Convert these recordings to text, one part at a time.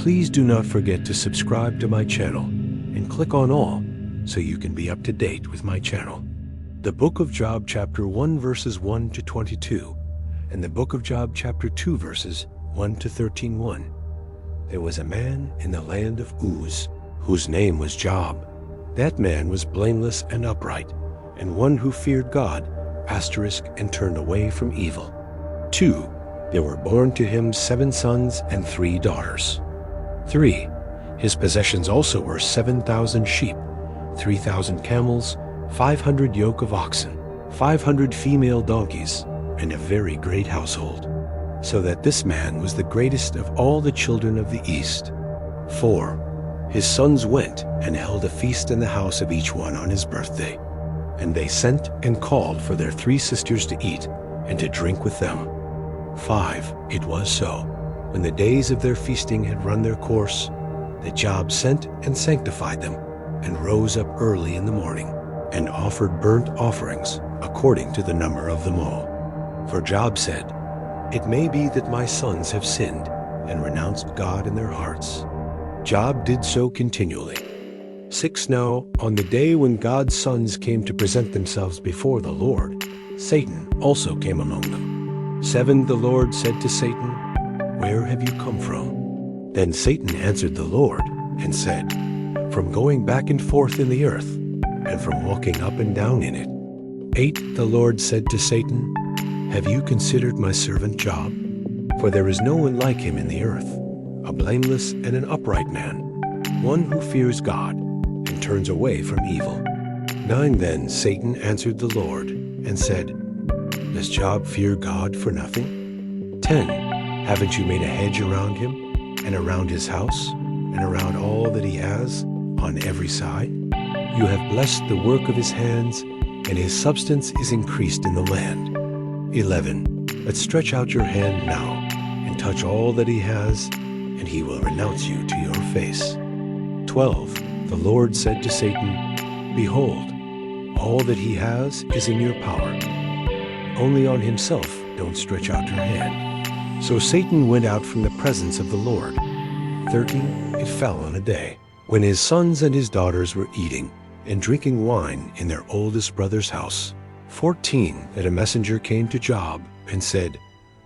Please do not forget to subscribe to my channel and click on all so you can be up to date with my channel. The Book of Job chapter 1 verses 1 to 22 and the Book of Job chapter 2 verses 1 to 13:1. There was a man in the land of Uz whose name was Job. That man was blameless and upright, and one who feared God, and turned away from evil. 2. There were born to him 7 sons and 3 daughters. 3. His possessions also were 7,000 sheep, 3,000 camels, 500 yoke of oxen, 500 female donkeys, and a very great household, so that this man was the greatest of all the children of the East. 4. His sons went and held a feast in the house of each one on his birthday, and they sent and called for their 3 sisters to eat and to drink with them. 5. It was so, when the days of their feasting had run their course, that Job sent and sanctified them, and rose up early in the morning, and offered burnt offerings according to the number of them all. For Job said, "It may be that my sons have sinned and renounced God in their hearts." Job did so continually. 6. Now, on the day when God's sons came to present themselves before the Lord, Satan also came among them. 7. The Lord said to Satan, "Where have you come from?" Then Satan answered the Lord and said, "From going back and forth in the earth, and from walking up and down in it." 8. The Lord said to Satan, "Have you considered my servant Job? For there is no one like him in the earth, a blameless and an upright man, one who fears God and turns away from evil." 9. Then Satan answered the Lord and said, "Does Job fear God for nothing?" 10. Haven't you made a hedge around him, and around his house, and around all that he has, on every side? You have blessed the work of his hands, and his substance is increased in the land. 11. But stretch out your hand now, and touch all that he has, and he will renounce you to your face. 12. The Lord said to Satan, "Behold, all that he has is in your power. Only on himself don't stretch out your hand." So Satan went out from the presence of the Lord. 13. It fell on a day, when his sons and his daughters were eating and drinking wine in their oldest brother's house. 14. That a messenger came to Job and said,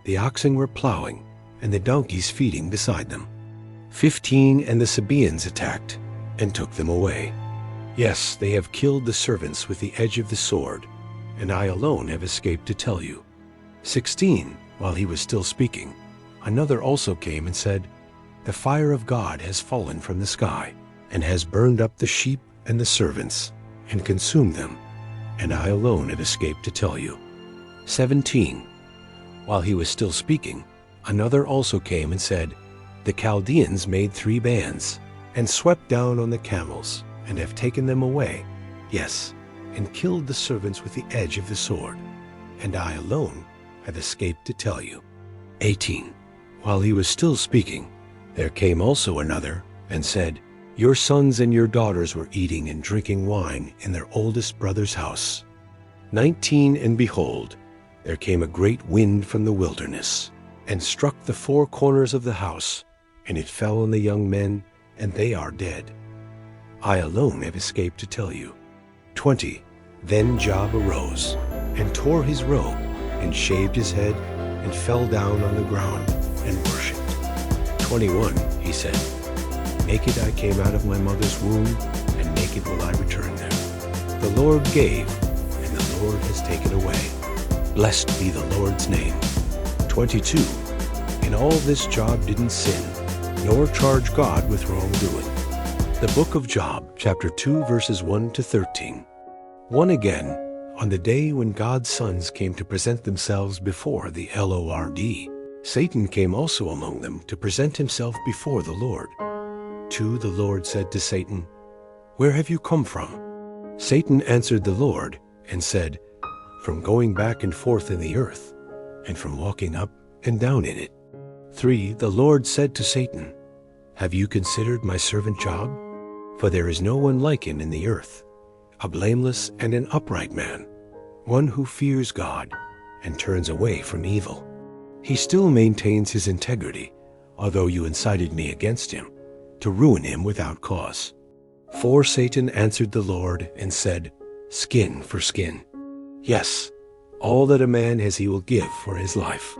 "The oxen were plowing, and the donkeys feeding beside them." 15. And the Sabaeans attacked and took them away. Yes, they have killed the servants with the edge of the sword, and I alone have escaped to tell you. 16. While he was still speaking, another also came and said, "The fire of God has fallen from the sky, and has burned up the sheep and the servants, and consumed them, and I alone have escaped to tell you." 17. While he was still speaking, another also came and said, "The Chaldeans made 3 bands, and swept down on the camels, and have taken them away, yes, and killed the servants with the edge of the sword, and I alone have escaped to tell you." 18. While he was still speaking, there came also another and said, "Your sons and your daughters were eating and drinking wine in their oldest brother's house." 19. And behold, there came a great wind from the wilderness, and struck the 4 corners of the house, and it fell on the young men, and they are dead. I alone have escaped to tell you. 20. Then Job arose, and tore his robe, and shaved his head, and fell down on the ground, and worshipped. 21. He said, "Naked I came out of my mother's womb, and naked will I return there. The Lord gave, and the Lord has taken away. Blessed be the Lord's name." 22. In all this Job didn't sin, nor charge God with wrongdoing. The Book of Job, chapter 2, verses 1 to 13. 1. Again, on the day when God's sons came to present themselves before the Lord, Satan came also among them to present himself before the Lord. 2. The Lord said to Satan, "Where have you come from?" Satan answered the Lord and said, "From going back and forth in the earth, and from walking up and down in it." 3. The Lord said to Satan, "Have you considered my servant Job? For there is no one like him in the earth, a blameless and an upright man, one who fears God and turns away from evil. He still maintains his integrity, although you incited me against him, to ruin him without cause. 4 Satan answered the Lord and said, Skin for skin. Yes, all that a man has he will give for his life.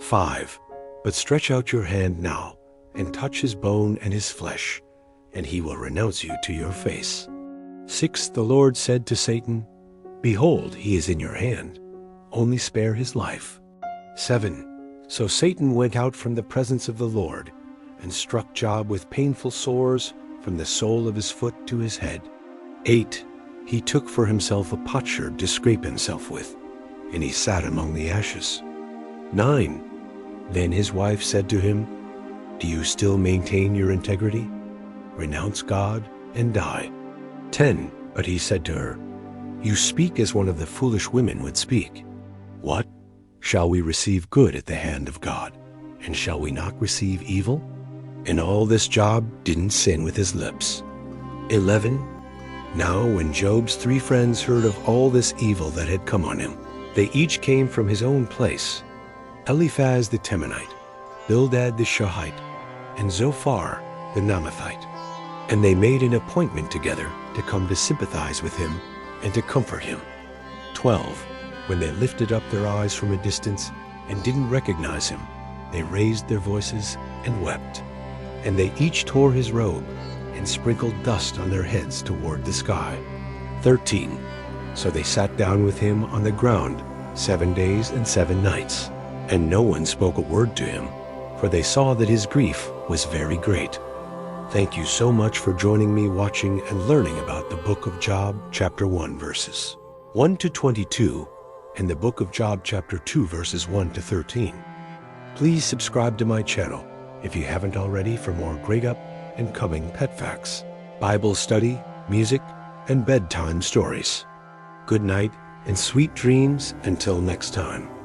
5 But stretch out your hand now, and touch his bone and his flesh, and he will renounce you to your face. 6 The Lord said to Satan, Behold, he is in your hand. Only spare his life. 7 So Satan went out from the presence of the Lord, and struck Job with painful sores from the sole of his foot to his head. 8 He took for himself a potsherd to scrape himself with, and he sat among the ashes. 9 Then his wife said to him, Do you still maintain your integrity? Renounce God and die. 10 But he said to her, You speak as one of the foolish women would speak. What? Shall we receive good at the hand of God, and shall we not receive evil? In all this Job didn't sin with his lips. 11 Now when Job's 3 friends heard of all this evil that had come on him, they each came from his own place, Eliphaz the Temanite, Bildad the Shuhite, and Zophar the Naamathite. And they made an appointment together to come to sympathize with him and to comfort him. 12 When they lifted up their eyes from a distance and didn't recognize him, they raised their voices and wept. And they each tore his robe and sprinkled dust on their heads toward the sky. 13 So they sat down with him on the ground 7 days and 7 nights, and no one spoke a word to him, for they saw that his grief was very great. Thank you so much for joining me watching and learning about the book of Job, chapter 1, verses 1 to 22, and the book of Job, chapter 2, verses 1 to 13. Please subscribe to my channel if you haven't already for more great up and coming pet facts, Bible study, music, and bedtime stories. Good night and sweet dreams until next time.